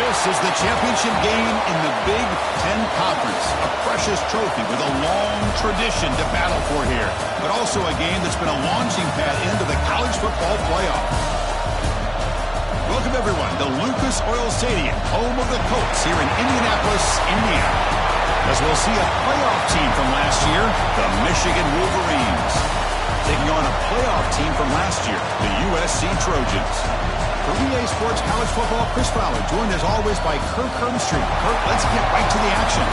This is the championship game in the Big Ten Conference. A precious trophy with a long tradition to battle for here. But also a game that's been a launching pad into the college football playoff. Welcome, everyone, to Lucas Oil Stadium, home of the Colts here in Indianapolis, Indiana. As we'll see a playoff team from last year, the Michigan Wolverines, taking on a playoff team from last year, the USC Trojans. For EA Sports College Football, Chris Fowler, joined as always by Kirk Hermstreet. Kirk, let's get right to the action.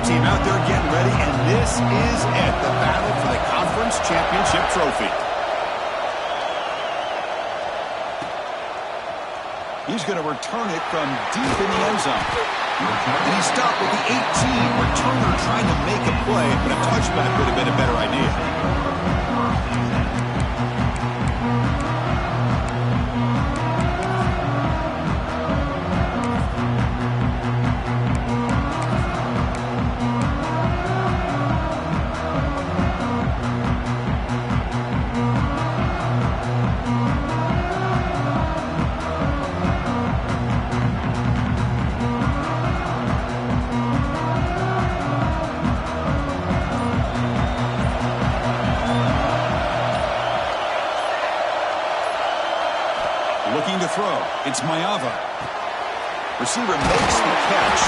Team out there getting ready, and this is it, the battle for the conference championship trophy. He's going to return it from deep in the end zone. And he stopped with the 18, returner trying to make a play, but a touchback would have been a better idea. Looking to throw. It's Mayava. Receiver makes the catch.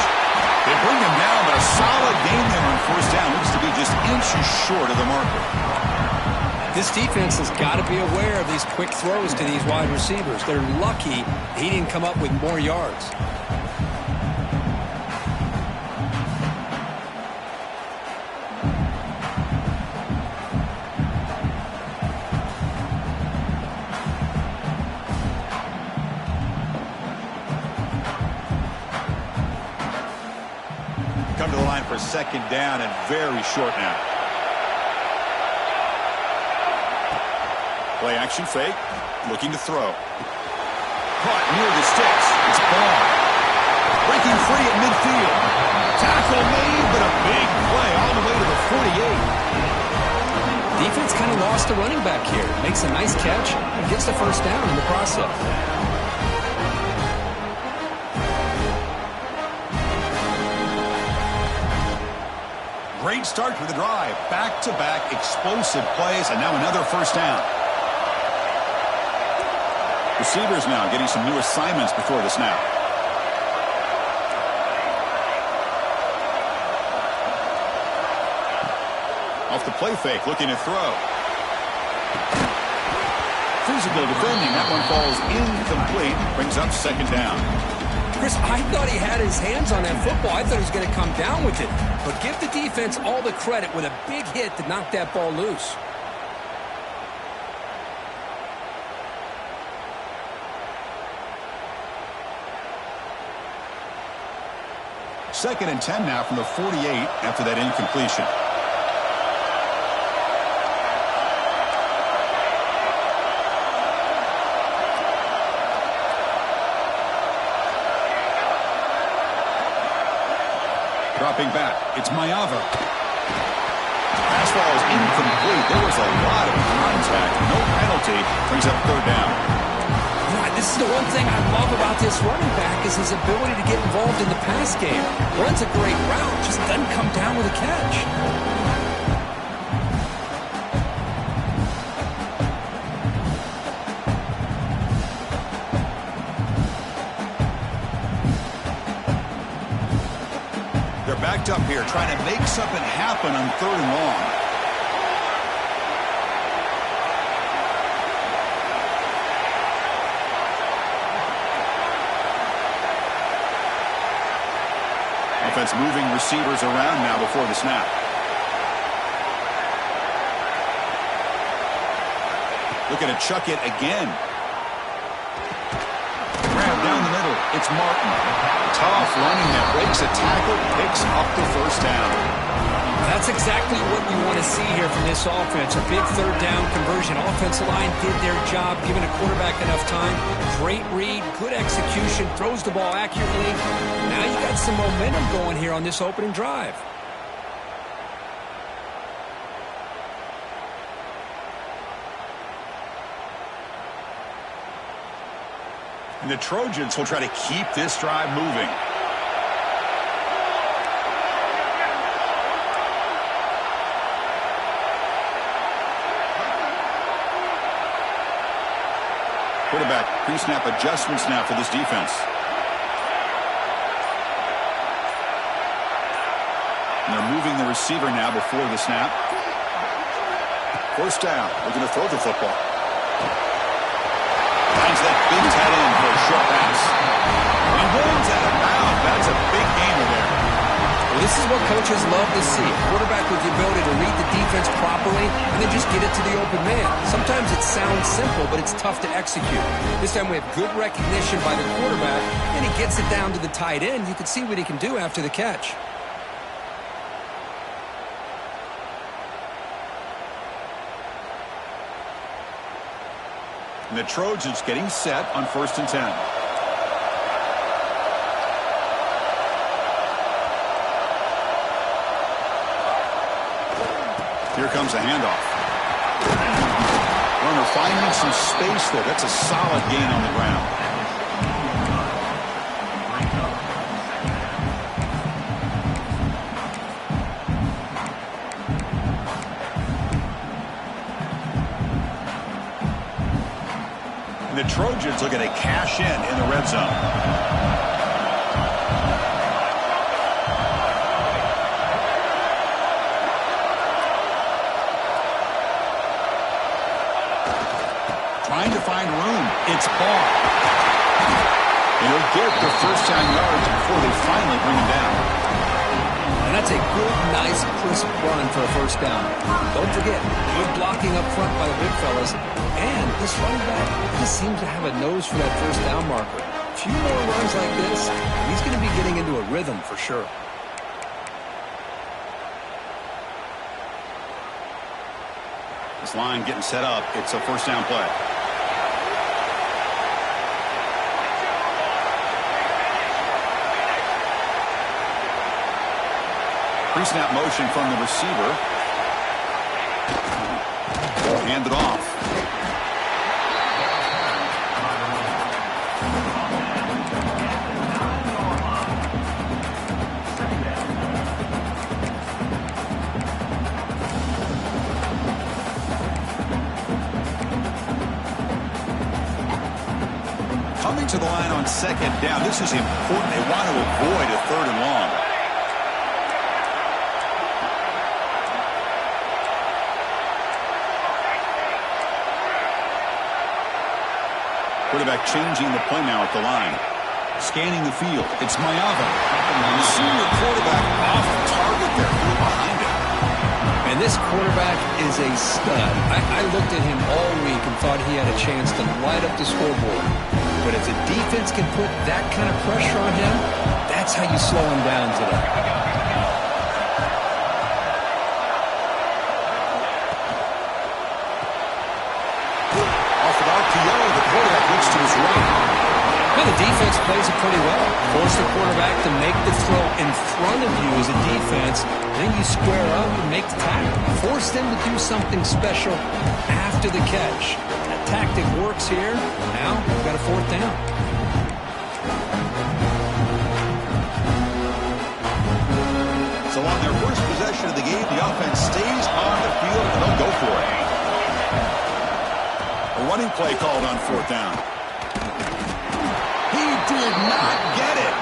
They bring him down, but a solid gain there on first down. Looks to be just inches short of the marker. This defense has got to be aware of these quick throws to these wide receivers. They're lucky he didn't come up with more yards. Come to the line for second down and very short now. Play action fake. Looking to throw. Caught near the sticks. It's Ball. Breaking free at midfield. Tackle made, but a big play all the way to the 48. Defense kind of lost the running back here. Makes a nice catch and gets the first down in the process. Great start to the drive. Back-to-back explosive plays, and now another first down. Receivers now getting some new assignments before the snap. Off the play fake, looking to throw. Physical defending. That one falls incomplete. Brings up second down. Chris, I thought he had his hands on that football. I thought he was going to come down with it. But give the defense all the credit with a big hit to knock that ball loose. Second and 10 now from the 48 after that incompletion. Dropping back, it's Mayava. Pass ball is incomplete. There was a lot of contact. No penalty. Brings up third down. Yeah, this is the one thing I love about this running back is his ability to get involved in the pass game. Runs a great route, just doesn't come down with a catch. Backed up here, trying to make something happen on third and long. Offense moving receivers around now before the snap. Looking to chuck it again. Grab down the middle. It's Martin. Tough running that breaks a tackle, picks up the first down. That's exactly what you want to see here from this offense. A big third down conversion. Offensive line did their job, giving a quarterback enough time. Great read, good execution, throws the ball accurately. Now you got some momentum going here on this opening drive. And the Trojans will try to keep this drive moving. Quarterback pre-snap adjustments now for this defense. And they're moving the receiver now before the snap. First down. Looking to throw the football. Finds that big tight end for a short pass. He runs out of bounds. That's a big gainer there. Well, this is what coaches love to see. A quarterback with the ability to read the defense properly and then just get it to the open man. Sometimes it sounds simple, but it's tough to execute. This time we have good recognition by the quarterback, and he gets it down to the tight end. You can see what he can do after the catch. And the Trojans getting set on 1st and 10. Here comes a handoff. Runner finding some space there. That's a solid gain on the ground. The Trojans looking to cash in the red zone. Trying to find room. It's Barr. And he'll get the first down yards before they finally bring him down. And that's a good, nice, crisp run for a first down. Don't forget, good blocking up front by the big fellas. And this running back just seems to have a nose for that first down marker. A few more runs like this, he's going to be getting into a rhythm for sure. This line getting set up. It's a first down play. Pre-snap motion from the receiver. Hand it off. Coming to the line on 2nd down. This is important. They want to avoid a 3rd and long. Quarterback changing the play now at the line. Scanning the field. It's Mayava. The senior quarterback off target there. Behind him. And this quarterback is a stud. I looked at him all week and thought he had a chance to light up the scoreboard. But if the defense can put that kind of pressure on him, that's how you slow him down today. To his right. Well, the defense plays it pretty well. Force the quarterback to make the throw in front of you as a defense. Then you square up and make the tackle. Force them to do something special after the catch. That tactic works here. Now we've got a 4th down. So on their first possession of the game, the offense stays on the field and they'll go for it. A running play called on 4th down. He did not get it.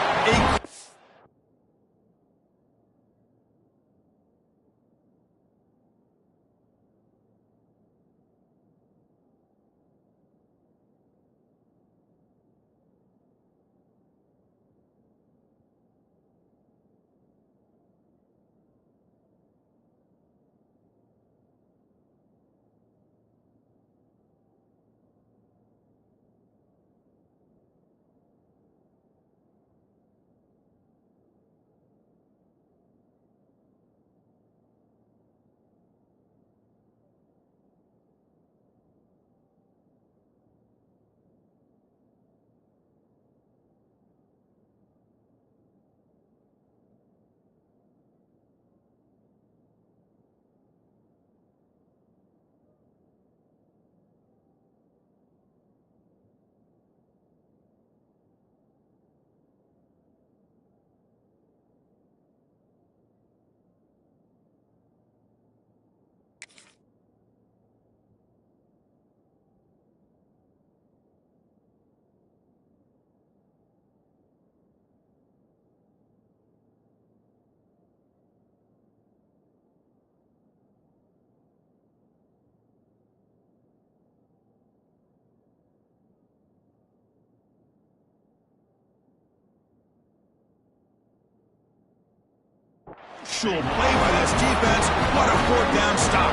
actual play by this defense. What a fourth down stop.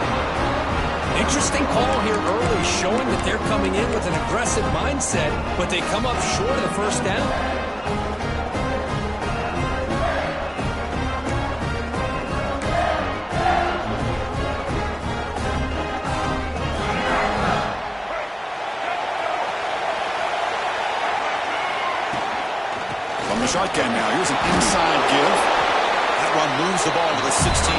Interesting call here early, showing that they're coming in with an aggressive mindset, but they come up short of the first down. From the shotgun now, here's an inside give. That run moves the ball to the 16.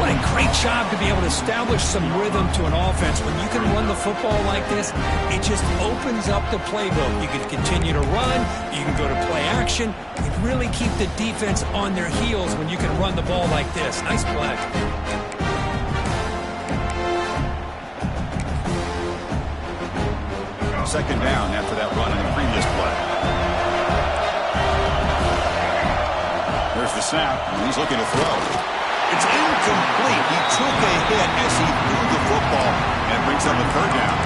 What a great job to be able to establish some rhythm to an offense. When you can run the football like this, it just opens up the playbook. You can continue to run. You can go to play action. You really keep the defense on their heels when you can run the ball like this. Nice play. Second down after that run in the previous play. There's the snap, and he's looking to throw. It's incomplete. He took a hit as he threw the football, and brings up a third down.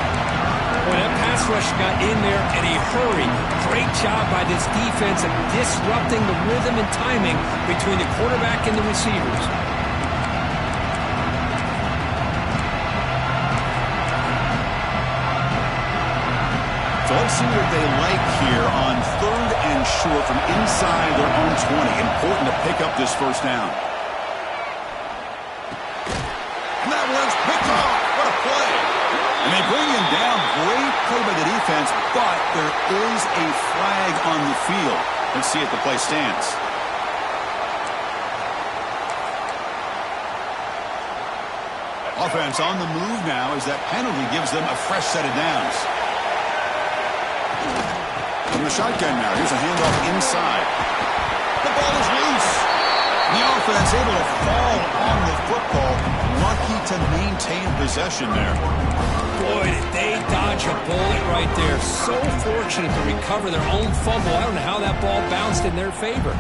Boy, that pass rush got in there in a hurry. Great job by this defense of disrupting the rhythm and timing between the quarterback and the receivers. So let's see what they like here on 3rd and short from inside their own 20. Important to pick up this first down. And that one's picked off. What a play. And they bring him down. Great play by the defense, but there is a flag on the field. Let's see if the play stands. Offense on the move now as that penalty gives them a fresh set of downs. From the shotgun now, here's a handoff inside. The ball is loose. The offense able to fall on the football. Lucky to maintain possession there. Boy, did they dodge a bullet right there. So fortunate to recover their own fumble. I don't know how that ball bounced in their favor.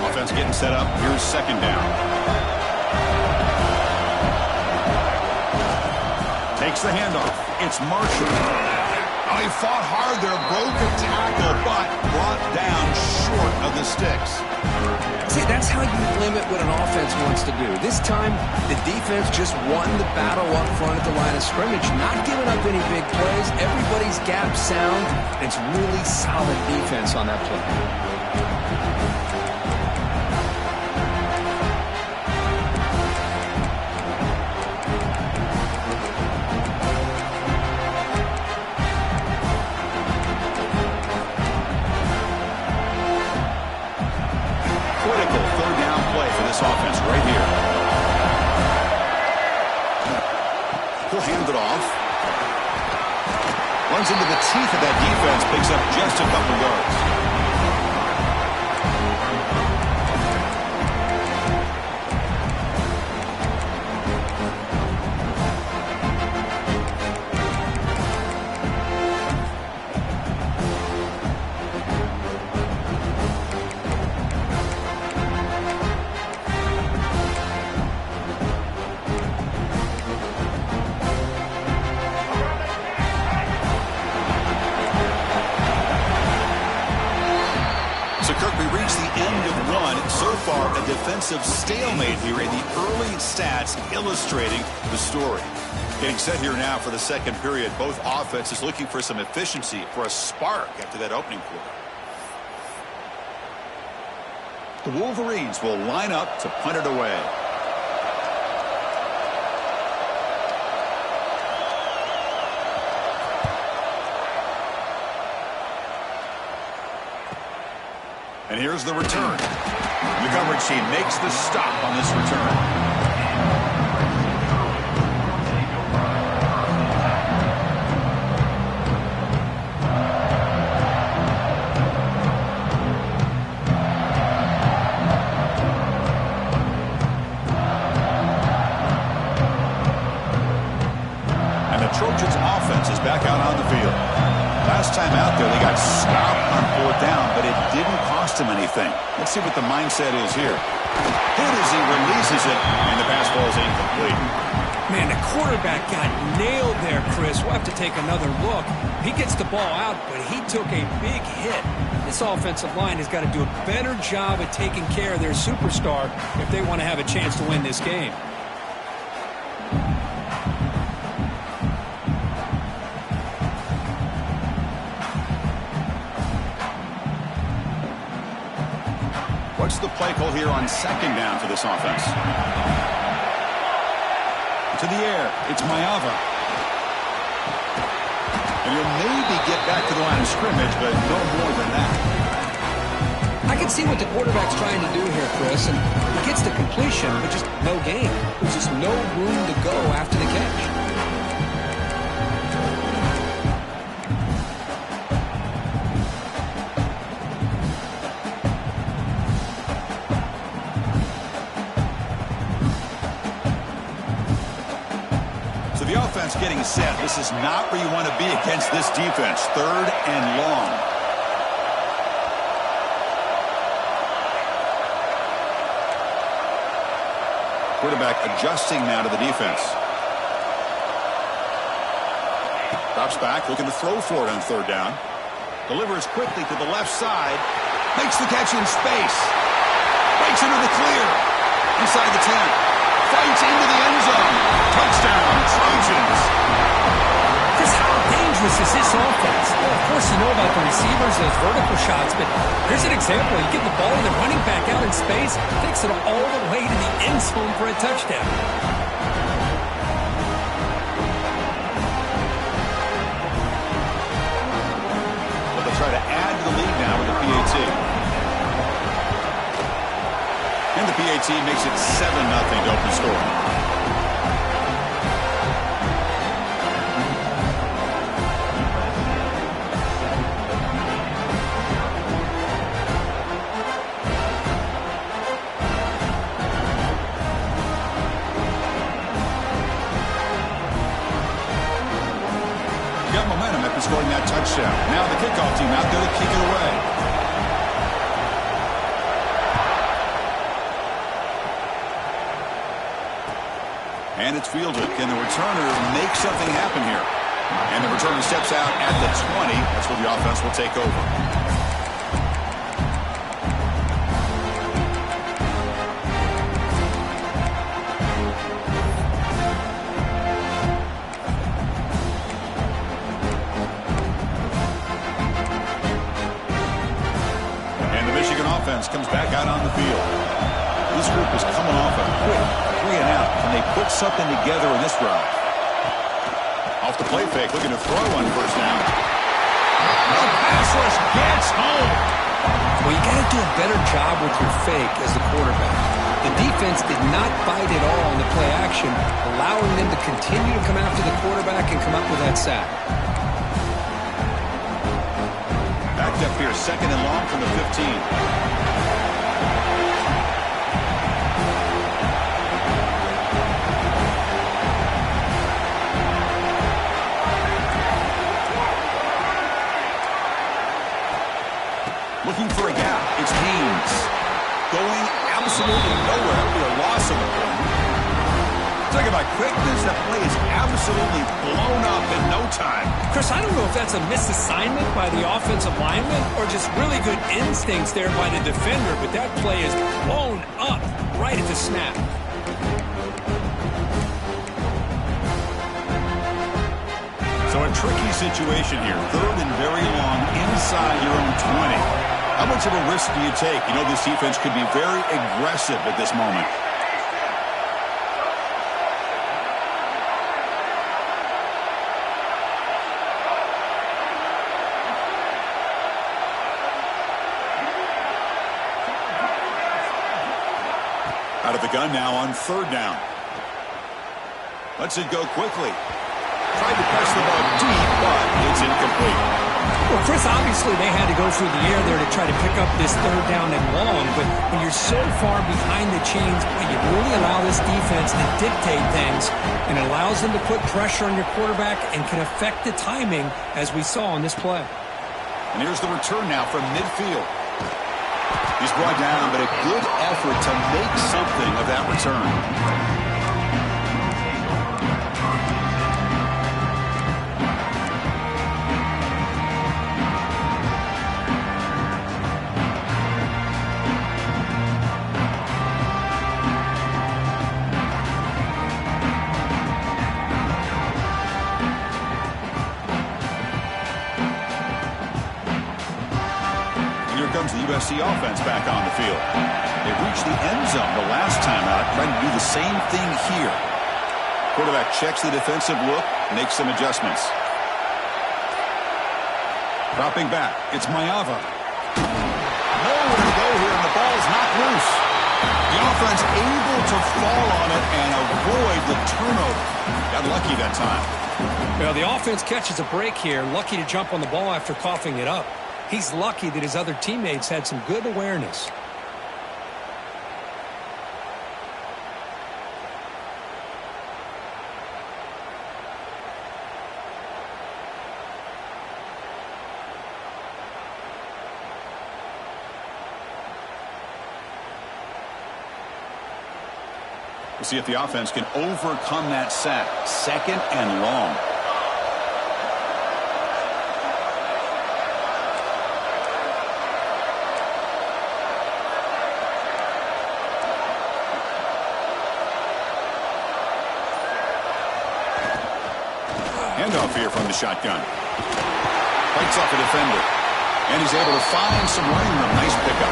Offense getting set up. Here's second down. Takes the handoff. It's Marshall. Oh, he fought hard there. Broke a tackle, but brought down short of the sticks. See, that's how you limit what an offense wants to do. This time, the defense just won the battle up front at the line of scrimmage, not giving up any big plays. Everybody's gap sound. It's really solid defense on that play. Offense right here. He'll hand it off. Runs into the teeth of that defense, picks up just a couple yards. A defensive stalemate here in the early stats illustrating the story. Getting set here now for the second period. Both offenses looking for some efficiency, for a spark after that opening quarter. The Wolverines will line up to punt it away. And here's the return. The coverage team makes the stop on this return. And the Trojans' offense is back out on the field. Last time out there, they got stopped on fourth down, but it didn't cost him anything. Let's see what the mindset is here. Hit as he releases it, and the pass ball is incomplete. Man, the quarterback quarterback got nailed there, Chris. We'll have to take another look. He gets the ball out, but he took a big hit. This offensive line has got to do a better job at taking care of their superstar if they want to have a chance to win this game. What's the play call here on second down for this offense? To the air, it's Mayava. And he'll maybe get back to the line of scrimmage, but no more than that. I can see what the quarterback's trying to do here, Chris, and he gets the completion, but just no gain. There's just no room to go after the catch. Getting set. This is not where you want to be against this defense. 3rd and long. Quarterback adjusting now to the defense. Drops back, looking to throw for it on 3rd down. Delivers quickly to the left side. Makes the catch in space. Breaks into the clear. Inside the 10. Fights into the end zone. Touchdown, Trojans. Chris, how dangerous is this offense? Well, of course, you know about the receivers, those vertical shots, but here's an example. You get the ball and the running back out in space, takes it all the way to the end zone for a touchdown. But they'll try to add to the lead now with the PAT. And the PAT makes it 7-0 to open score. Got momentum after scoring that touchdown. Now the kickoff team out there to kick it away. And it's fielded. Can the returner make something happen here? And the returner steps out at the 20. That's where the offense will take over. And the Michigan offense comes back out on the field. This group is coming off a quick 3 and out. Can they put something together in this drive? Off the play fake, looking to throw on 1st down. The pass rush gets home. Well, you got to do a better job with your fake as the quarterback. The defense did not bite at all on the play action, allowing them to continue to come after the quarterback and come up with that sack. Backed up here, 2nd and long from the 15. Looking for a gap. It's Haynes. Going absolutely nowhere. It'll be a loss of the play. Talk about quickness. That play is absolutely blown up in no time. Chris, I don't know if that's a misassignment by the offensive lineman or just really good instincts there by the defender, but that play is blown up right at the snap. So a tricky situation here. 3rd and very long inside your own 20. How much of a risk do you take? You know this defense could be very aggressive at this moment. Out of the gun now on 3rd down. Lets it go quickly. Tried to press the ball deep, but it's incomplete. Well, Chris, obviously they had to go through the air there to try to pick up this 3rd down and long, but when you're so far behind the chains, you really allow this defense to dictate things, and it allows them to put pressure on your quarterback and can affect the timing, as we saw on this play. And here's the return now from midfield. He's brought down, but a good effort to make something of that return. USC offense back on the field. They reached the end zone the last time out, trying to do the same thing here. Quarterback checks the defensive look, makes some adjustments. Dropping back, it's Maeva. Nowhere to go here, and the ball's knocked loose. The offense able to fall on it and avoid the turnover. Got lucky that time. Well, the offense catches a break here. Lucky to jump on the ball after coughing it up. He's lucky that his other teammates had some good awareness. We'll see if the offense can overcome that sack. 2nd and long. Handoff here from the shotgun. Fights off a defender. And he's able to find some running room. Nice pickup.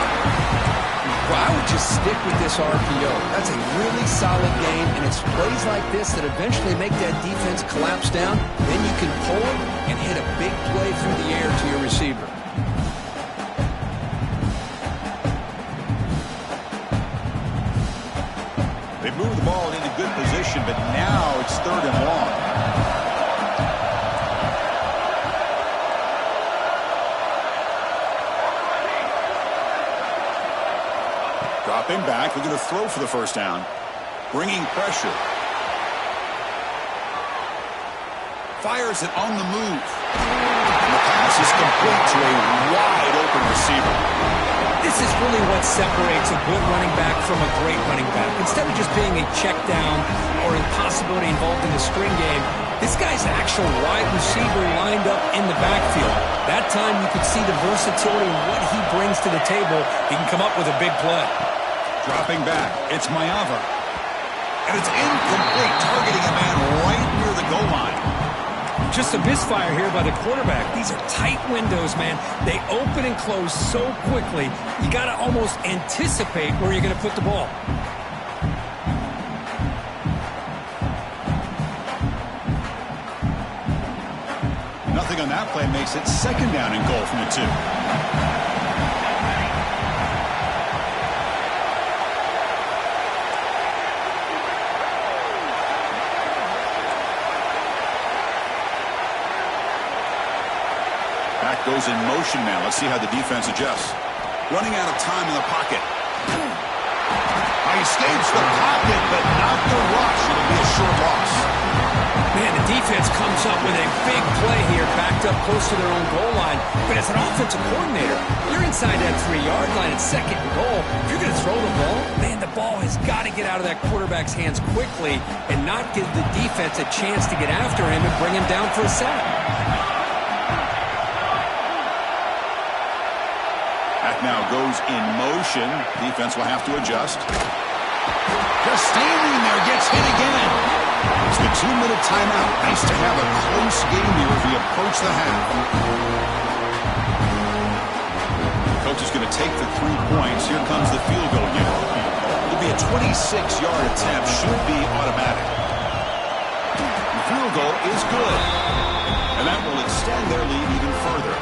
Well, I would just stick with this RPO. That's a really solid game, and it's plays like this that eventually make that defense collapse down. Then you can pull it and hit a big play through the air to your receiver. They move the ball into good position, but now it's 3rd and long. Dropping back, looking to throw for the first down. Bringing pressure. Fires it on the move. And the pass is complete to a wide open receiver. This is really what separates a good running back from a great running back. Instead of just being a check down or impossibility involved in the screen game, this guy's an actual wide receiver lined up in the backfield. That time you could see the versatility and what he brings to the table. He can come up with a big play. Dropping back, it's Maeva. And it's incomplete, targeting a man right near the goal line. Just a misfire here by the quarterback. These are tight windows, man. They open and close so quickly, you got to almost anticipate where you're going to put the ball. Nothing on that play makes it 2nd down and goal from the 2. Goes in motion now. Let's see how the defense adjusts. Running out of time in the pocket. He escapes the pocket, but not the rush. It'll be a short loss. Man, the defense comes up with a big play here, backed up close to their own goal line. But as an offensive coordinator, you're inside that 3-yard line at 2nd and goal. If you're going to throw the ball, man, the ball has got to get out of that quarterback's hands quickly and not give the defense a chance to get after him and bring him down for a sack. Now goes in motion. Defense will have to adjust. Just standing there, gets hit again. It's the 2-minute timeout. Nice to have a close game here as we approach the half. Coach is going to take the 3 points. Here comes the field goal unit. It'll be a 26-yard attempt. Should be automatic. The field goal is good. And that will extend their lead even further.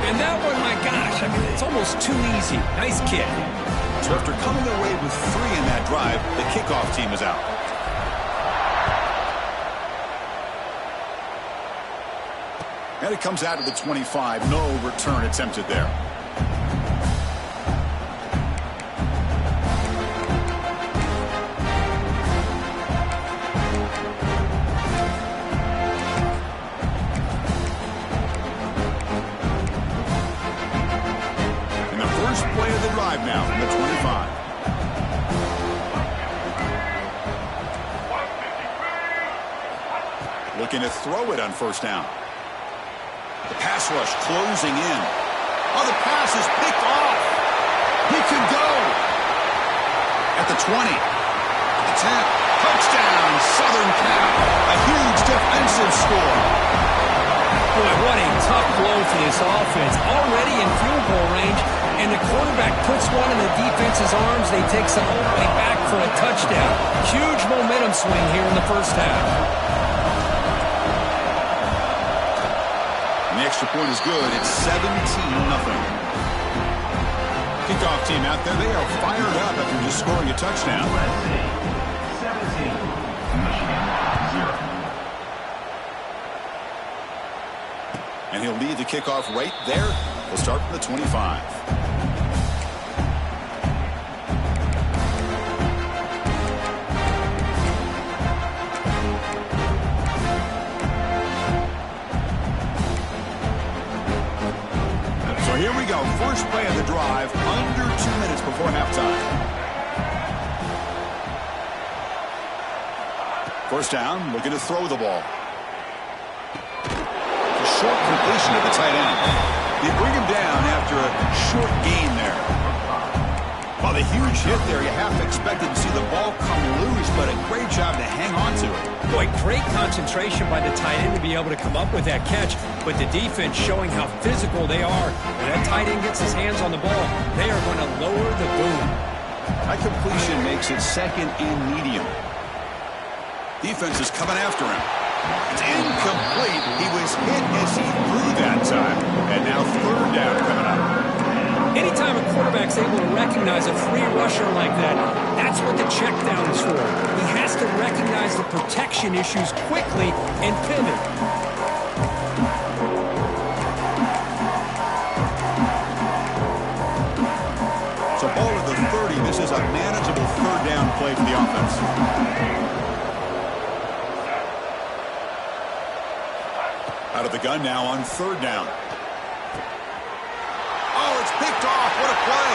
And that one, my gosh, I mean, it's almost too easy. Nice kick. So after coming away with 3 in that drive, the kickoff team is out. And it comes out to the 25. No return attempted there. Now from the 25. Looking to throw it on 1st down. The pass rush closing in. Oh, the pass is picked off. He could go. At the 20. The 10. Touchdown, Southern Cal. A huge defensive score. Boy, what a tough blow for this offense. Already in field goal range, and the quarterback puts one in the defense's arms. They take some all the way back for a touchdown. Huge momentum swing here in the first half. And the extra point is good. It's 17-0. Kickoff team out there, they are fired up after just scoring a touchdown. 17, Michigan 0. And he'll lead the kickoff right there. We'll start from the 25. So here we go. First play of the drive, under 2 minutes before halftime. First down, looking to throw the ball. Short completion of the tight end. They bring him down after a short gain there. Well, the huge hit there, you half expected to see the ball come loose, but a great job to hang on to it. Boy, great concentration by the tight end to be able to come up with that catch, but the defense showing how physical they are. When that tight end gets his hands on the ball, they are going to lower the boom. That completion makes it second and medium. Defense is coming after him. It's incomplete. He was hit as he threw that time. And now third down coming up. Anytime a quarterback's able to recognize a free rusher like that, that's what the check down is for. He has to recognize the protection issues quickly and pivot. So ball at the 30. This is a manageable third down play for the offense. Out of the gun now on third down. Oh, it's picked off. What a play.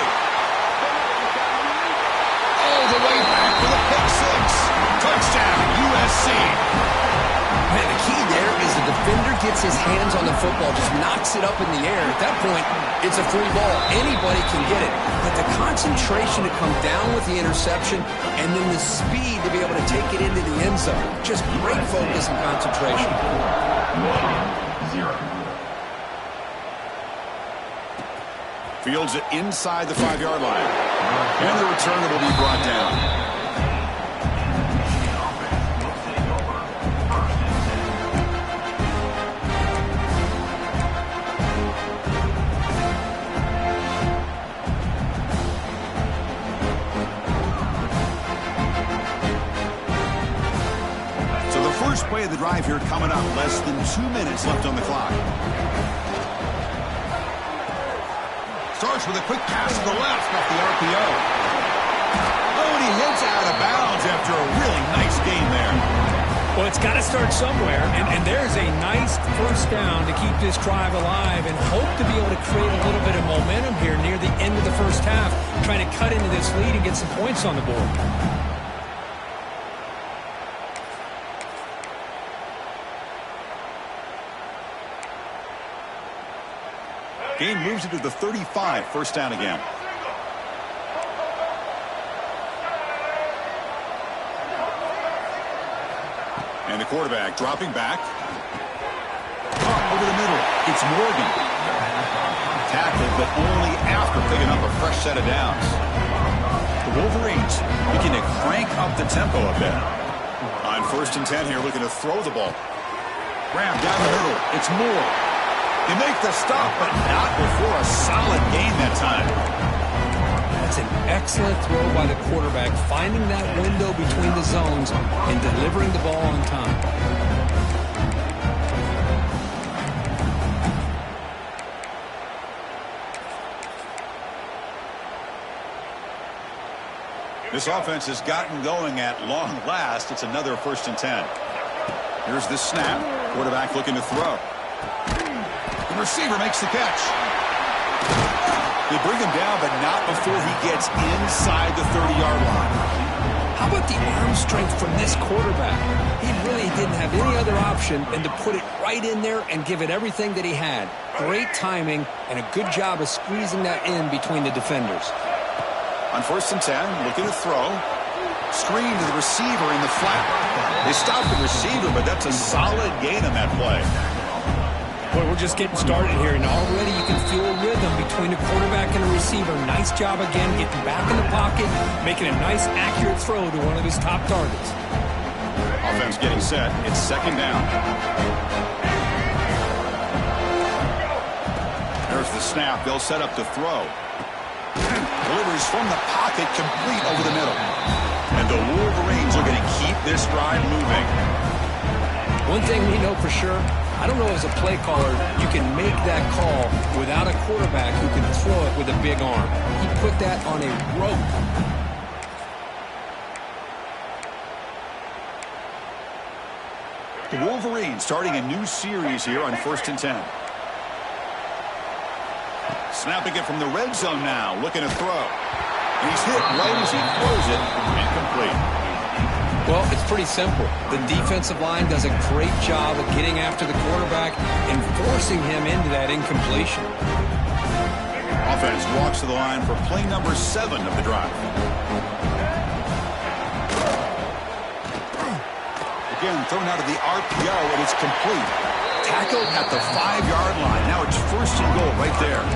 All the way back for the pick six. Touchdown, USC. Man, the key there is the defender gets his hands on the football, just knocks it up in the air. At that point, it's a free ball. Anybody can get it. But the concentration to come down with the interception and then the speed to be able to take it into the end zone. Just great focus and concentration. Michigan 0. Fields it inside the 5-yard line. And the returner will be brought down. So the first play of the drive here coming up. Less than 2 minutes left on the clock. Starts with a quick pass to the left off the RPO. Oh, and he hits out of bounds after a really nice game there. Well, it's got to start somewhere, and there's a nice first down to keep this drive alive and hope to be able to create a little bit of momentum here near the end of the first half, trying to cut into this lead and get some points on the board. Game moves it to the 35, first down again. And the quarterback dropping back. Over the middle, it's Morgan. Tackled, but only after picking up a fresh set of downs. The Wolverines beginning to crank up the tempo a bit. On first and 10 here, looking to throw the ball. Graham down the middle, it's Moore. They make the stop, but not before a solid gain that time. That's an excellent throw by the quarterback, finding that window between the zones and delivering the ball on time. This offense has gotten going at long last. It's another first and 10. Here's the snap. Quarterback looking to throw. The receiver makes the catch. They bring him down, but not before he gets inside the 30-yard line. How about the arm strength from this quarterback? He really didn't have any other option than to put it right in there and give it everything that he had. Great timing and a good job of squeezing that in between the defenders. On first and 10, looking to throw. Screen to the receiver in the flat. They stopped the receiver, but that's a solid gain on that play. Well, we're just getting started here, and already you can feel a rhythm between the quarterback and the receiver. Nice job again getting back in the pocket, making a nice, accurate throw to one of his top targets. Offense getting set. It's second down. There's the snap. They'll set up to throw. Delivers from the pocket, complete over the middle. And the Wolverines are going to keep this drive moving. One thing we know for sure, I don't know as a play caller, you can make that call without a quarterback who can throw it with a big arm. He put that on a rope. The Wolverines starting a new series here on 1st and 10. Snapping it from the red zone now, looking to throw. And he's hit right as he throws it, incomplete. Well, it's pretty simple. The defensive line does a great job of getting after the quarterback and forcing him into that incompletion. Offense walks to the line for play number 7 of the drive. Again, thrown out of the RPO, and it's complete. Tackled at the 5-yard line. Now it's 1st and goal right there.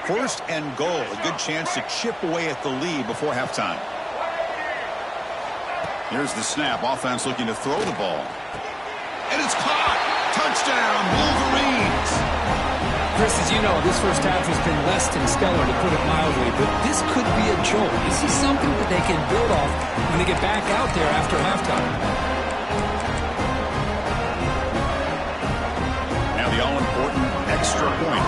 First and goal, a good chance to chip away at the lead before halftime. Here's the snap. Offense looking to throw the ball. And it's caught! Touchdown, Wolverines! Chris, as you know, this first half has been less than stellar, to put it mildly, but this could be a jolt. This is something that they can build off when they get back out there after halftime. Now the all-important extra point.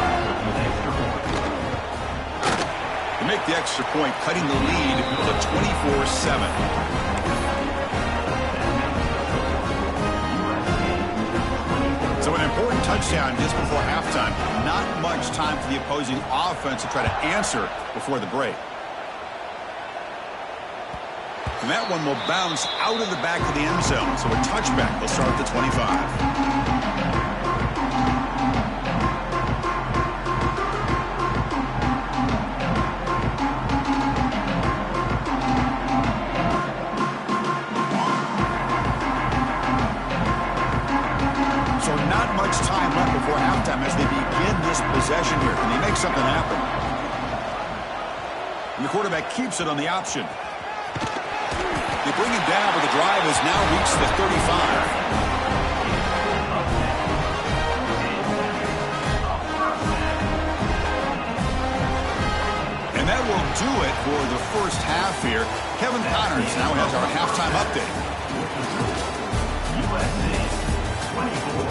Make the extra point, cutting the lead with a 24-7. So an important touchdown just before halftime. Not much time for the opposing offense to try to answer before the break. And that one will bounce out of the back of the end zone. So a touchback will start at the 25. Time left before halftime as they begin this possession here. Can they make something happen? And the quarterback keeps it on the option. They bring him down, but the drive has now reached the 35. And that will do it for the first half here. Kevin Connors now has our halftime update. USA 24.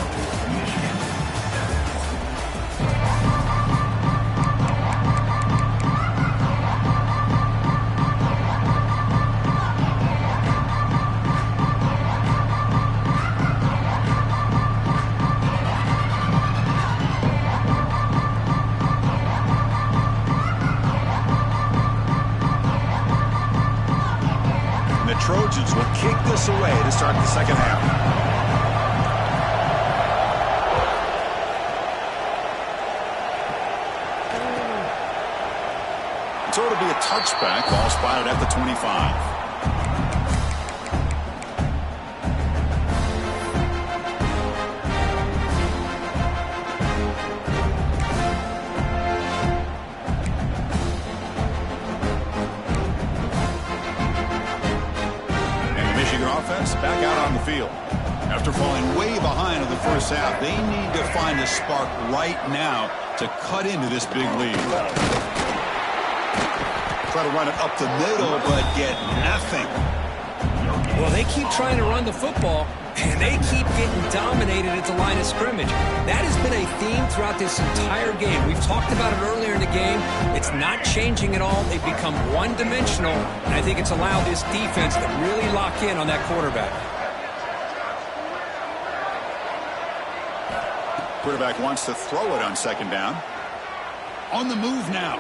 Trojans will kick this away to start the second half. So it'll be a touchback. Ball spotted at the 25. Offense back out on the field. After falling way behind in the first half, they need to find a spark right now to cut into this big lead. Try to run it up the middle, but get nothing. Well, they keep trying to run the football, and they keep getting dominated at the line of scrimmage. That has been a theme throughout this entire game. We've talked about it earlier in the game. It's not changing at all. They've become one-dimensional, and I think it's allowed this defense to really lock in on that quarterback. Quarterback wants to throw it on second down. On the move now.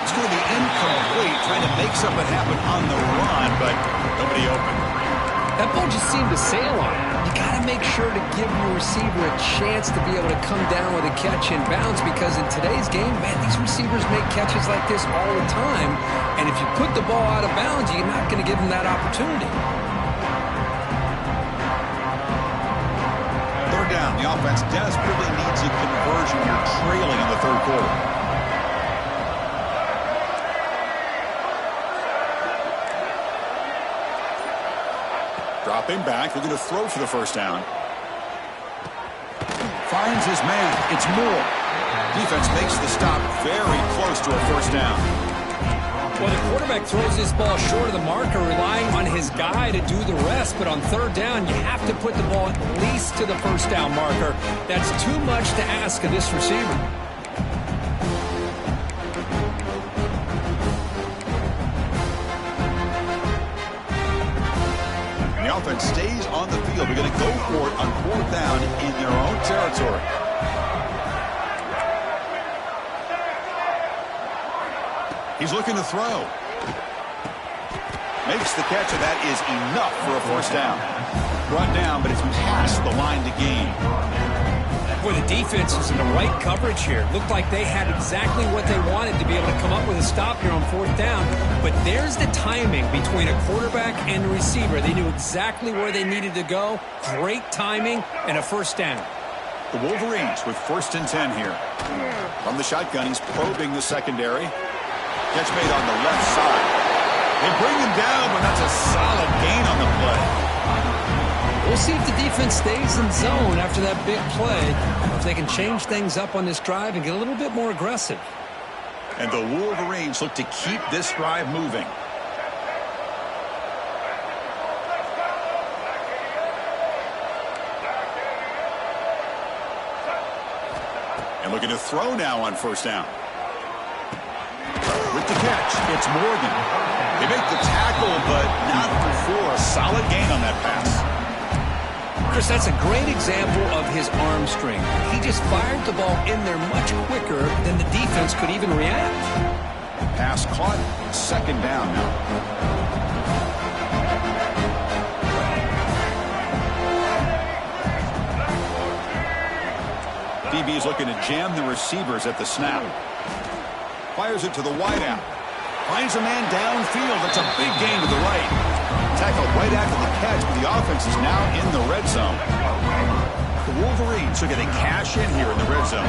It's going to be incomplete, trying to make something happen on the run, but nobody open. That ball just seemed to sail on him. You got to make sure to give your receiver a chance to be able to come down with a catch and bounce, because in today's game, man, these receivers make catches like this all the time. And if you put the ball out of bounds, you're not going to give them that opportunity. Third down. The offense desperately needs a conversion. You're trailing in the third quarter. Dropping back, looking to throw for the first down. Finds his man. It's Moore. Defense makes the stop very close to a first down. Well, the quarterback throws this ball short of the marker, relying on his guy to do the rest. But on third down, you have to put the ball at least to the first down marker. That's too much to ask of this receiver. The offense stays on the field. They're going to go for it on fourth down in their own territory. He's looking to throw. Makes the catch, and that is enough for a first down. Brought down, but it's past the line to gain. Boy, the defense was in the right coverage here. Looked like they had exactly what they wanted to be able to come up with a stop here on fourth down. But there's the timing between a quarterback and a receiver. They knew exactly where they needed to go. Great timing and a first down. The Wolverines with 1st and 10 here. From the shotgun, he's probing the secondary. Catch made on the left side. They bring him down, but that's a solid gain on the play. We'll see if the defense stays in zone after that big play, if they can change things up on this drive and get a little bit more aggressive. And the Wolverines look to keep this drive moving. And looking to throw now on first down. With the catch, it's Morgan. They make the tackle, but not before a solid gain on that pass. Chris, that's a great example of his arm strength. He just fired the ball in there much quicker than the defense could even react. Pass caught, second down now. DB is looking to jam the receivers at the snap. Fires it to the wideout. Finds a man downfield. That's a big gain to the right. Tackled right after the catch, but the offense is now in the red zone. The Wolverines are going to cash in here in the red zone.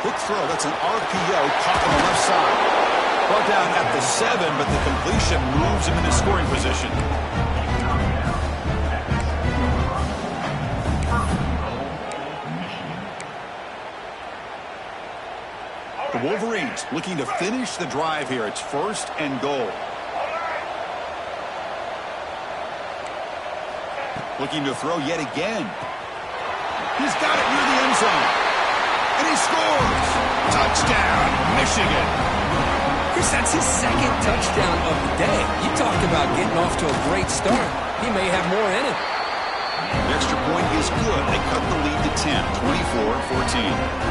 Quick throw. That's an RPO caught on the left side. Brought down at the 7, but the completion moves him into scoring position. The Wolverines looking to finish the drive here. It's 1st and goal. Looking to throw yet again. He's got it near the end zone. And he scores! Touchdown, Michigan! Chris, that's his 2nd touchdown of the day. You talk about getting off to a great start. He may have more in it. The extra point is good. They cut the lead to 10, 24-14.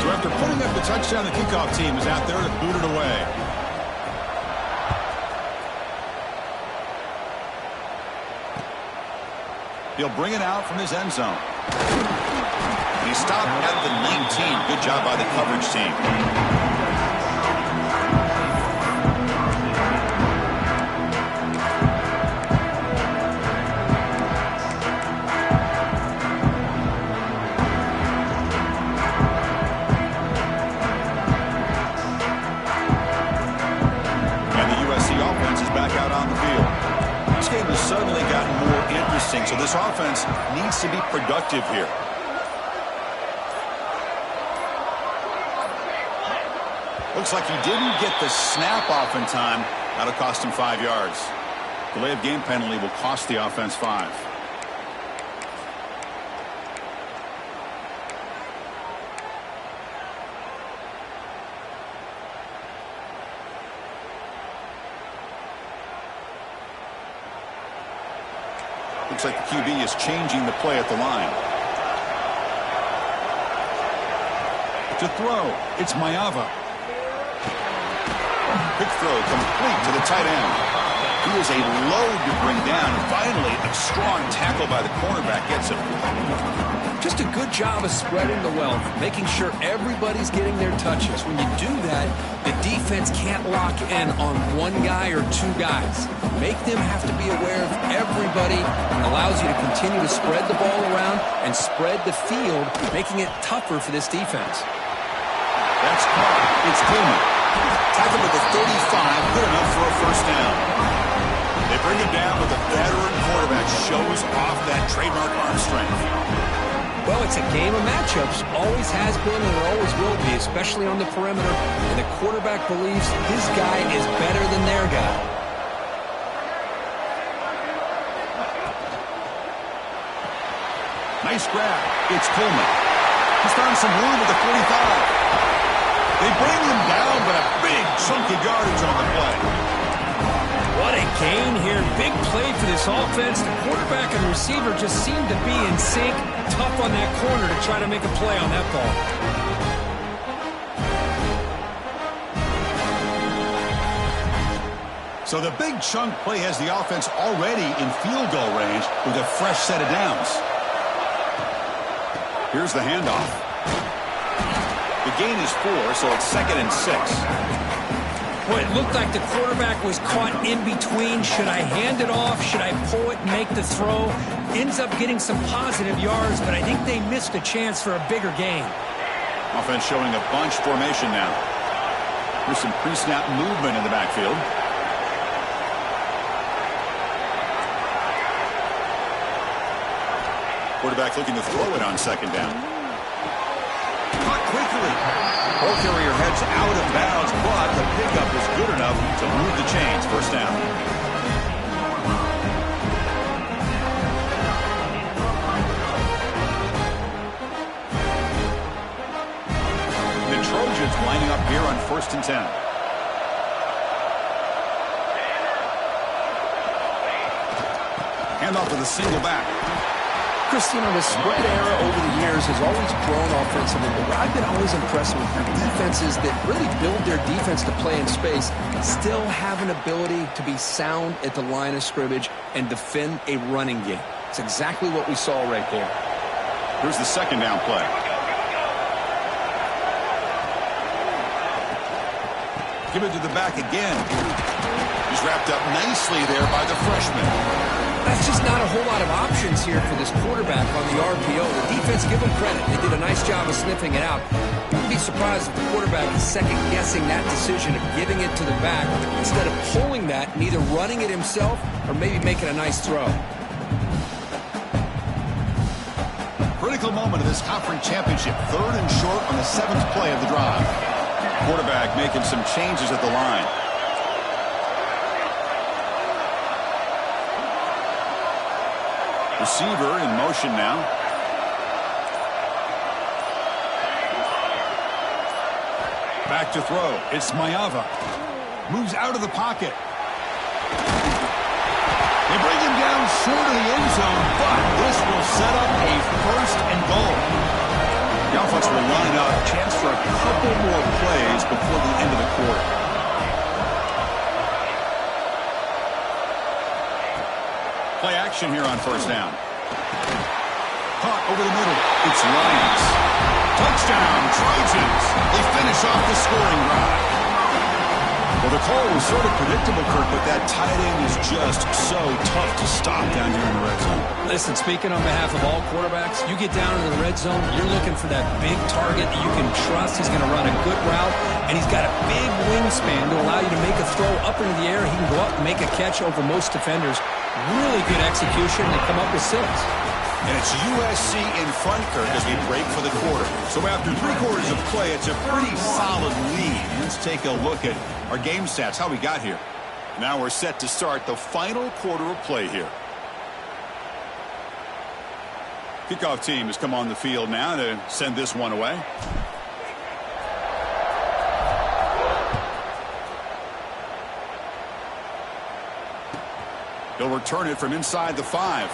So after putting up the touchdown, the kickoff team is out there to boot it away. He'll bring it out from his end zone. And he stopped at the 19. Good job by the coverage team. Suddenly gotten more interesting, so this offense needs to be productive here. Looks like he didn't get the snap off in time. That'll cost him 5 yards. Delay of game penalty will cost the offense 5. Looks like the QB is changing the play at the line. To throw, it's Mayava. Quick throw complete to the tight end. He was a load to bring down. Finally, a strong tackle by the cornerback gets him. Just a good job of spreading the wealth, making sure everybody's getting their touches. When you do that, the defense can't lock in on one guy or two guys. Make them have to be aware of everybody, and allows you to continue to spread the ball around and spread the field, making it tougher for this defense. That's caught. It's Coleman. Tackle to the 35, good enough for a first down. They bring it down, but the veteran quarterback shows off that trademark arm strength. Well, it's a game of matchups. Always has been and it always will be, especially on the perimeter. And the quarterback believes his guy is better than their guy. Nice grab. It's Coleman. He's found some room at the 45. They bring him down, but a big chunk of yardage on the play. What a gain here. Big play for this offense. The quarterback and receiver just seem to be in sync. Tough on that corner to try to make a play on that ball. So the big chunk play has the offense already in field goal range with a fresh set of downs. Here's the handoff. The gain is 4, so it's 2nd and 6. Boy, it looked like the quarterback was caught in between. Should I hand it off? Should I pull it and make the throw? Ends up getting some positive yards, but I think they missed a chance for a bigger gain. Offense showing a bunch formation now. There's some pre-snap movement in the backfield. Quarterback looking to throw it on 2nd down. Caught quickly. Ball carrier heads out of bounds, but the pickup is good enough to move the chains. First down. The Trojans lining up here on 1st and 10. Handoff to the single back. Christine, the spread era over the years has always grown offensively, but I've been always impressed with defenses that really build their defense to play in space, still have an ability to be sound at the line of scrimmage and defend a running game. It's exactly what we saw right there. Here's the 2nd down play. Give it to the back again. He's wrapped up nicely there by the freshman. That's just not a whole lot of options here for this quarterback on the RPO. The defense, give them credit. They did a nice job of sniffing it out. Wouldn't be surprised if the quarterback is second-guessing that decision of giving it to the back instead of pulling that and either running it himself or maybe making a nice throw. Critical moment of this conference championship. 3rd and short on the 7th play of the drive. Quarterback making some changes at the line. Receiver in motion now. Back to throw. It's Mayava. Moves out of the pocket. They bring him down short of the end zone, but this will set up a 1st and goal. The offense will line up. Chance for a couple more plays before the end of the quarter. Play action here on 1st down. Caught over the middle. It's Lions. Touchdown, Trojans. They finish off the scoring drive. Well, the call was sort of predictable, Kirk, but that tight end is just so tough to stop down here in the red zone. Listen, speaking on behalf of all quarterbacks, you get down into the red zone, you're looking for that big target that you can trust. He's going to run a good route, and he's got a big wingspan to allow you to make a throw up into the air. He can go up and make a catch over most defenders. Really good execution. They come up with 6. And it's USC in front, Kirk, as we break for the quarter. So after 3 quarters of play, it's a pretty solid lead. Let's take a look at our game stats, how we got here. Now we're set to start the final quarter of play here. Kickoff team has come on the field now to send this one away. He'll return it from inside the 5.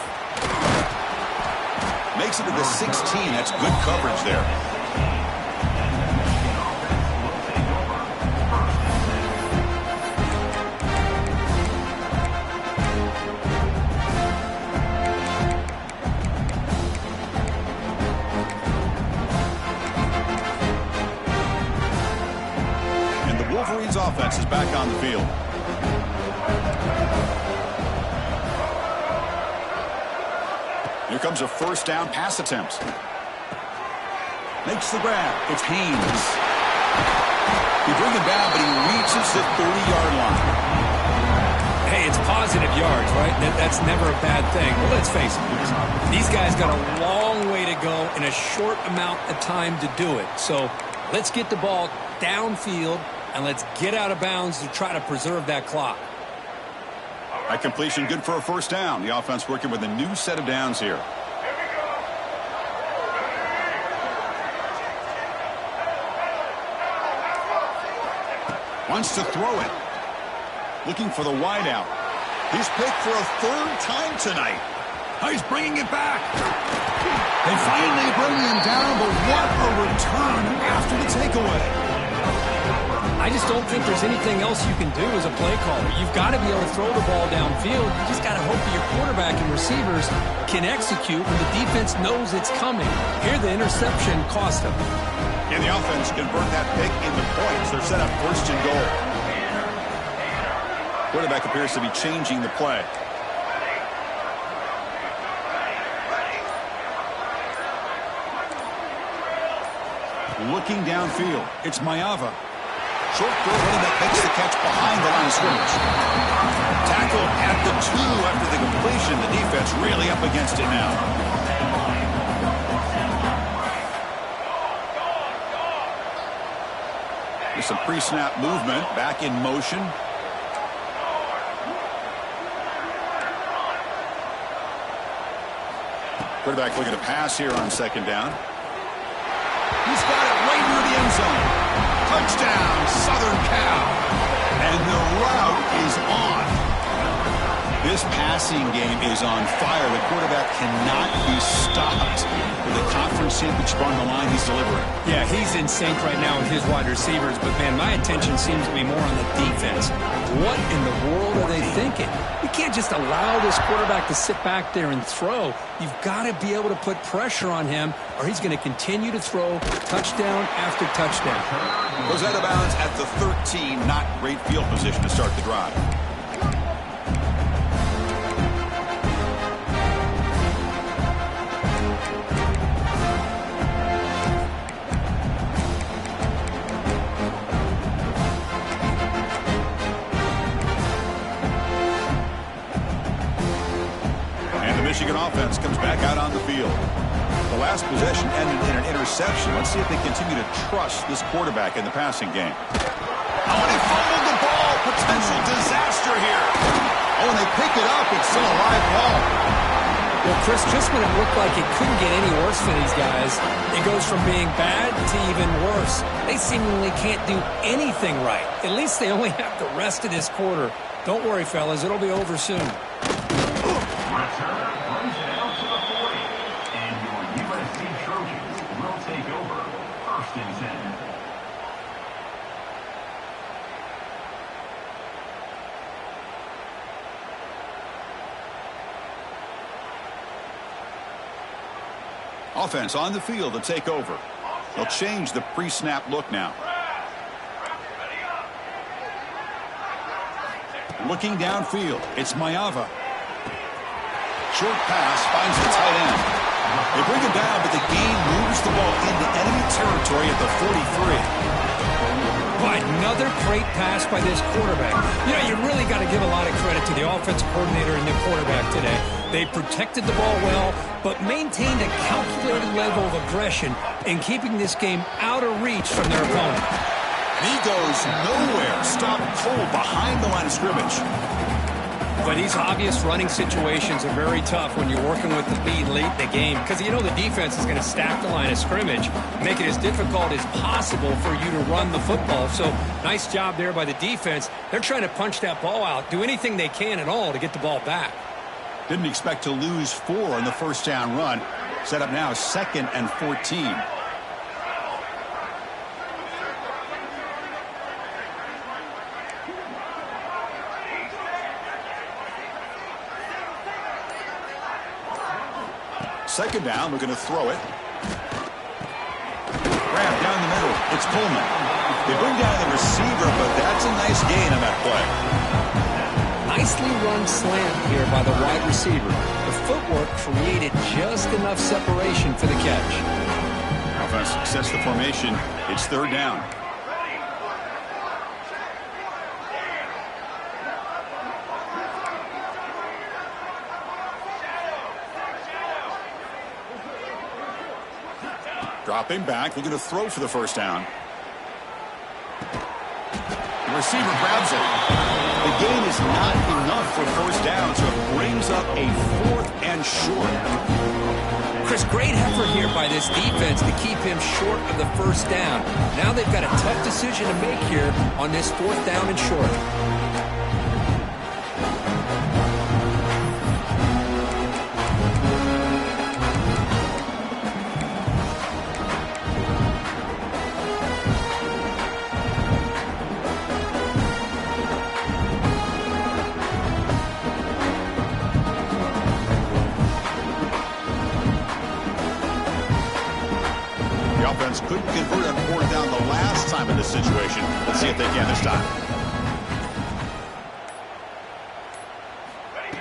Makes it to the 16. That's good coverage there. Wolverines offense is back on the field. Here comes a first down pass attempt. Makes the grab. It's Haynes. You bring him down, but he reaches the 30-yard line. Hey, it's positive yards, right? That's never a bad thing. Well, let's face it. These guys got a long way to go in a short amount of time to do it. So let's get the ball downfield, and let's get out of bounds to try to preserve that clock. That completion good for a first down. The offense working with a new set of downs here. Wants to throw it. Looking for the wideout. He's picked for a third time tonight. He's bringing it back. They finally bring him down, but what a return after the takeaway. I just don't think there's anything else you can do as a play caller. You've got to be able to throw the ball downfield. You just got to hope that your quarterback and receivers can execute when the defense knows it's coming. Here, the interception cost them. And the offense convert that pick into points. They're set up first and goal. Quarterback appears to be changing the play. Looking downfield. It's Mayava. Short throw running that makes the catch behind the line of scrimmage. Tackled at the 2 after the completion. The defense really up against it now. There's some pre-snap movement. Back in motion. Quarterback looking to pass here on second down. He's got it right near the end zone. Touchdown, Southern Cal. And the route is on. This passing game is on fire. The quarterback cannot be stopped. With the conference championship on the line, he's delivering. Yeah, he's in sync right now with his wide receivers, but, man, my attention seems to be more on the defense. What in the world are they thinking? You can't just allow this quarterback to sit back there and throw. You've got to be able to put pressure on him, or he's going to continue to throw touchdown after touchdown. Goes out of bounds at the 13. Not great field position to start the drive. Michigan offense comes back out on the field. The last possession ended in an interception. Let's see if they continue to trust this quarterback in the passing game. Oh, and he fumbled the ball. Potential disaster here. Oh, and they pick it up. It's still a live ball. Well, Chris, just when it looked like it couldn't get any worse for these guys, it goes from being bad to even worse. They seemingly can't do anything right. At least they only have the rest of this quarter. Don't worry, fellas. It'll be over soon. Offense on the field to take over. They'll change the pre-snap look now. Looking downfield, it's Mayava. Short pass finds the tight end. They bring him down, but the gain moves the ball into enemy territory at the 43. But another great pass by this quarterback. You know, you really got to give a lot of credit to the offensive coordinator and the quarterback today. They protected the ball well, but maintained a calculated level of aggression in keeping this game out of reach from their opponent. And he goes nowhere. Stopped cold behind the line of scrimmage. But these obvious running situations are very tough when you're working with the lead late in the game, because you know the defense is going to stack the line of scrimmage, make it as difficult as possible for you to run the football. So nice job there by the defense. They're trying to punch that ball out, do anything they can at all to get the ball back. Didn't expect to lose 4 on the first down run. Set up now 2nd and 14. Second down, we're going to throw it. Grab down the middle. It's Pullman. They bring down the receiver, but that's a nice gain on that play. Nicely run slant here by the wide receiver. The footwork created just enough separation for the catch. Offense sets the formation. It's third down. Dropping back, looking to throw for the first down. The receiver grabs it. The gain is not enough for first down, so it brings up a 4th and short. Chris, great effort here by this defense to keep him short of the first down. Now they've got a tough decision to make here on this 4th down and short. Couldn't convert on 4th down the last time in this situation. Let's see if they can this time.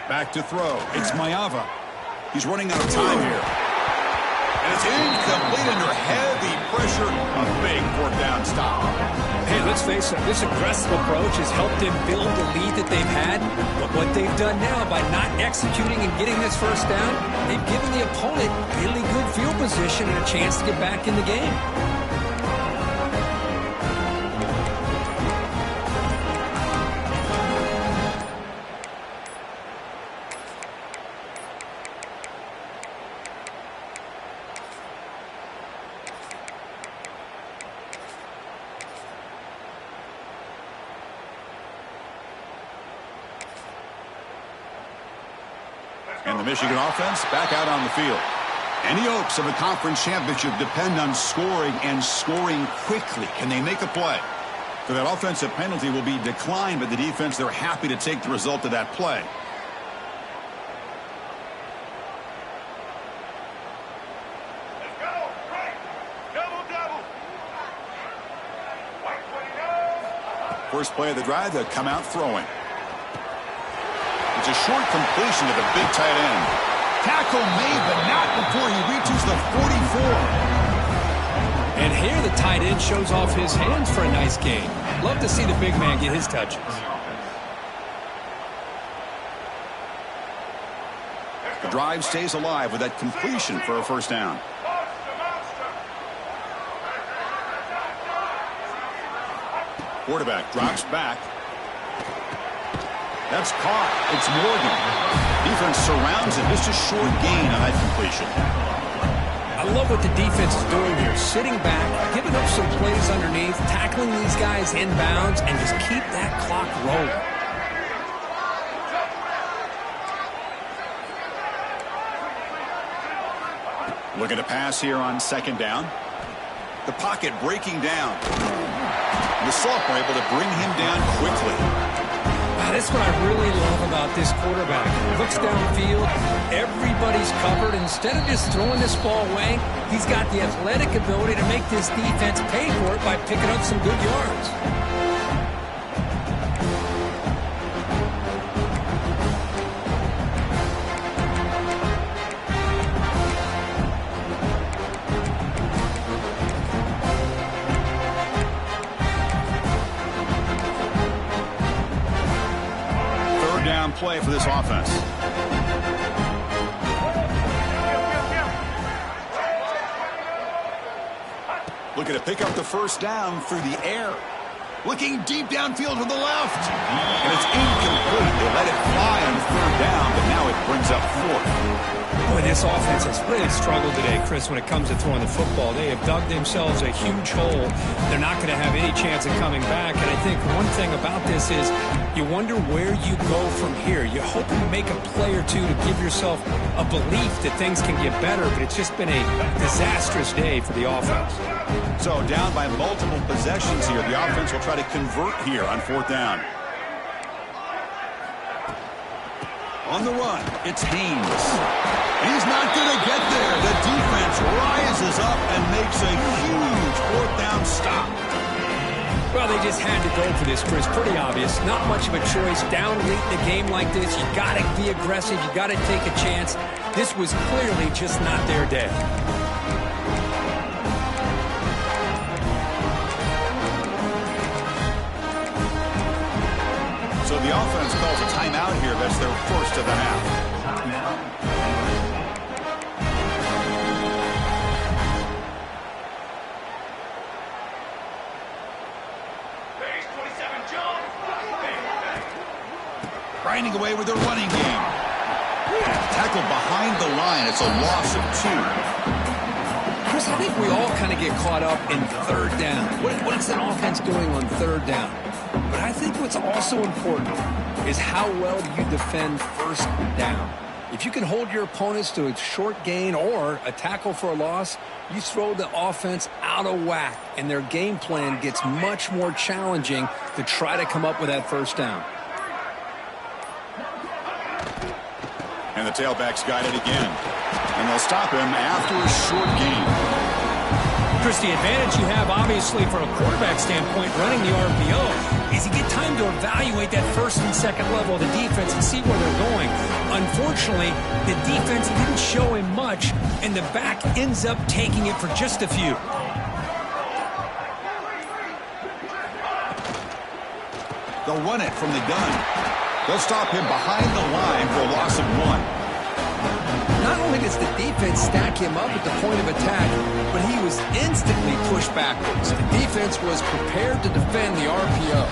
Back to throw. It's Mayava. He's running out of time here. And it's incomplete under heavy pressure. A big 4th down stop. Hey, let's face it, this aggressive approach has helped them build the lead that they've had. But what they've done now by not executing and getting this first down, they've given the opponent really good field position and a chance to get back in the game. And the Michigan offense back out on the field. Any hopes of a conference championship depend on scoring and scoring quickly. Can they make a play? So that offensive penalty will be declined by the defense. They're happy to take the result of that play. Let's go. Right. Double. White 29. First play of the drive, they'll come out throwing. It's a short completion to the big tight end. Tackle made, but not before he reaches the 44. And here the tight end shows off his hands for a nice gain. Love to see the big man get his touches. The drive stays alive with that completion for a first down. Quarterback drops back. That's caught. It's Morgan. Defense surrounds him. Just a short gain on that completion. I love what the defense is doing here. Sitting back, giving up some plays underneath, tackling these guys inbounds, and just keep that clock rolling. Looking to pass here on second down. The pocket breaking down. The sophomore able to bring him down quickly. That's what I really love about this quarterback. Looks downfield, everybody's covered. Instead of just throwing this ball away, he's got the athletic ability to make this defense pay for it by picking up some good yards. Play for this offense. Looking to pick up the first down through the air. Looking deep downfield to the left. And it's incomplete. They let it fly on third down, but now it brings up 4th. Boy, this offense has really struggled today, Chris, when it comes to throwing the football. They have dug themselves a huge hole. They're not going to have any chance of coming back. And I think one thing about this is you wonder where you go from here. You're hoping to make a play or two to give yourself a belief that things can get better, but it's just been a disastrous day for the offense. So down by multiple possessions here. The offense will try to convert here on 4th down. On the run, it's Haynes. He's not going to get there. The defense rises up and makes a huge 4th down stop. Well, they just had to go for this, Chris. Pretty obvious. Not much of a choice. Down late in the game like this, you got to be aggressive. You got to take a chance. This was clearly just not their day. So the offense calls a timeout here. That's their first of the half. Grinding away with their running game. Tackle behind the line. It's a loss of 2. Chris, I think we all kind of get caught up in third down. What is that offense doing on third down? But I think what's also important is how well you defend first down. If you can hold your opponents to a short gain or a tackle for a loss, you throw the offense out of whack, and their game plan gets much more challenging to try to come up with that first down. And the tailback's got it again. And they'll stop him after a short gain. Chris, the advantage you have, obviously, from a quarterback standpoint, running the RPO, is you get time to evaluate that first and second level of the defense and see where they're going. Unfortunately, the defense didn't show him much, and the back ends up taking it for just a few. They'll run it from the gun. They'll stop him behind the line for a loss of 1. Not only does the defense stack him up at the point of attack, but he was instantly pushed backwards. The defense was prepared to defend the RPO.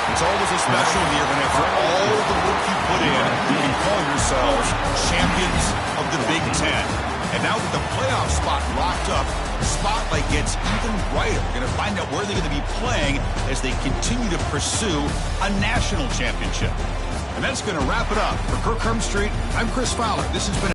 It's always a special year when after all the work you put in, you can call yourselves champions of the Big Ten. And now with the playoff spot locked up, the spotlight gets even brighter. We're going to find out where they're going to be playing as they continue to pursue a national championship. And that's going to wrap it up. For Kirk Street, I'm Chris Fowler. This has been